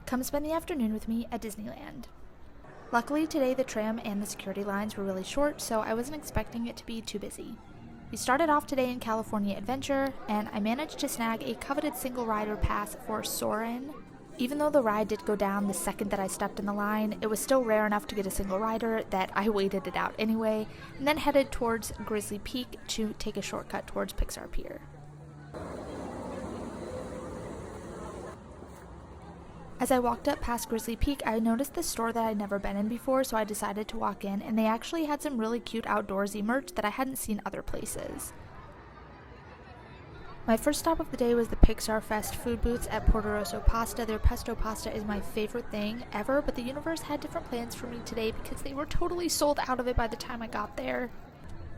Come spend the afternoon with me at Disneyland. Luckily today the tram and the security lines were really short, so I wasn't expecting it to be too busy. We started off today in California Adventure, and I managed to snag a coveted single rider pass for Soarin'. Even though the ride did go down the second that I stepped in the line, it was still rare enough to get a single rider that I waited it out anyway, and then headed towards Grizzly Peak to take a shortcut towards Pixar Pier. As I walked up past Grizzly Peak, I noticed this store that I'd never been in before, so I decided to walk in, and they actually had some really cute outdoorsy merch that I hadn't seen other places. My first stop of the day was the Pixar Fest food booths at Porto Rosso Pasta. Their pesto pasta is my favorite thing ever, but the universe had different plans for me today because they were totally sold out of it by the time I got there.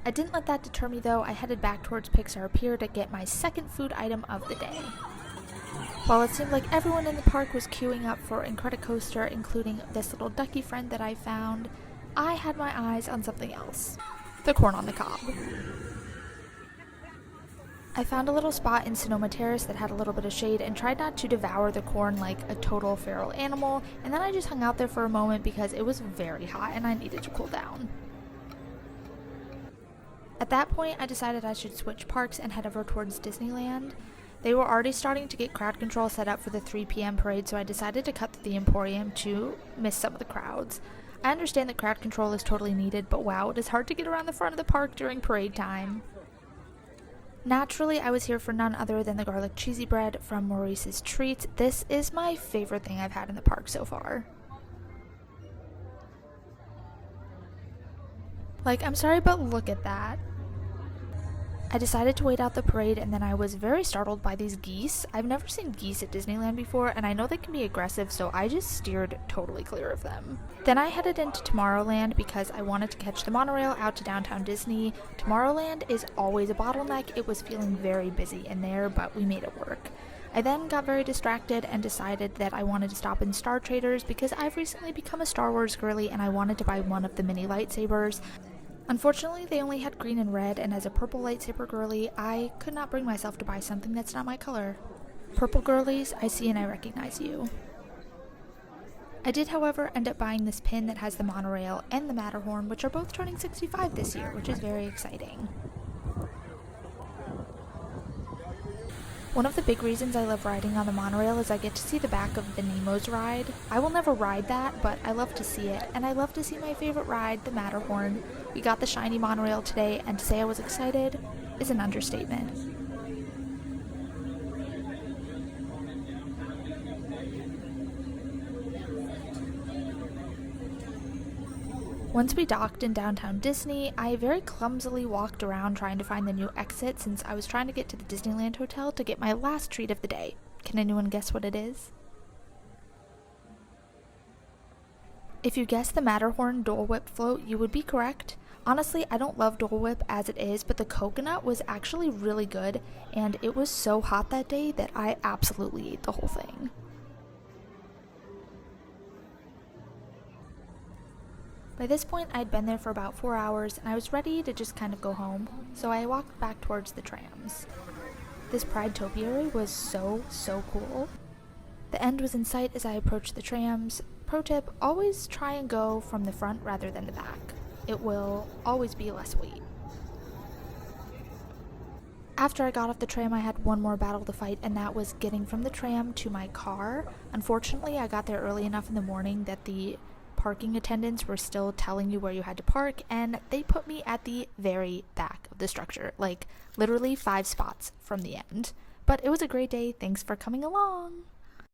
I didn't let that deter me though. I headed back towards Pixar Pier to get my second food item of the day. While it seemed like everyone in the park was queuing up for Incredicoaster, including this little ducky friend that I found, I had my eyes on something else. The corn on the cob. I found a little spot in Sonoma Terrace that had a little bit of shade and tried not to devour the corn like a total feral animal, and then I just hung out there for a moment because it was very hot and I needed to cool down. At that point, I decided I should switch parks and head over towards Disneyland. They were already starting to get crowd control set up for the 3 p.m. parade, so I decided to cut through the Emporium to miss some of the crowds. I understand that crowd control is totally needed, but wow, it is hard to get around the front of the park during parade time. Naturally, I was here for none other than the garlic cheesy bread from Maurice's Treats. This is my favorite thing I've had in the park so far. Like, I'm sorry, but look at that. I decided to wait out the parade, and then I was very startled by these geese. I've never seen geese at Disneyland before, and I know they can be aggressive, so I just steered totally clear of them. Then I headed into Tomorrowland because I wanted to catch the monorail out to downtown Disney. Tomorrowland is always a bottleneck. It was feeling very busy in there, but we made it work. I then got very distracted and decided that I wanted to stop in Star Traders because I've recently become a Star Wars girly and I wanted to buy one of the mini lightsabers. Unfortunately, they only had green and red, and as a purple lightsaber girly, I could not bring myself to buy something that's not my color. Purple girlies, I see and I recognize you. I did, however, end up buying this pin that has the monorail and the Matterhorn, which are both turning 65 this year, which is very exciting. One of the big reasons I love riding on the monorail is I get to see the back of the Nemo's ride. I will never ride that, but I love to see it, and I love to see my favorite ride, the Matterhorn. We got the shiny monorail today, and to say I was excited is an understatement. Once we docked in downtown Disney, I very clumsily walked around trying to find the new exit since I was trying to get to the Disneyland Hotel to get my last treat of the day. Can anyone guess what it is? If you guessed the Matterhorn Dole Whip float, you would be correct. Honestly, I don't love Dole Whip as it is, but the coconut was actually really good, and it was so hot that day that I absolutely ate the whole thing. By this point, I'd been there for about 4 hours, and I was ready to just kind of go home, so I walked back towards the trams. This Pride Topiary was so cool. The end was in sight as I approached the trams. Pro tip, always try and go from the front rather than the back. It will always be less weight. After I got off the tram, I had one more battle to fight, and that was getting from the tram to my car. Unfortunately, I got there early enough in the morning that the parking attendants were still telling you where you had to park, and they put me at the very back of the structure, like literally 5 spots from the end. But it was a great day. Thanks for coming along.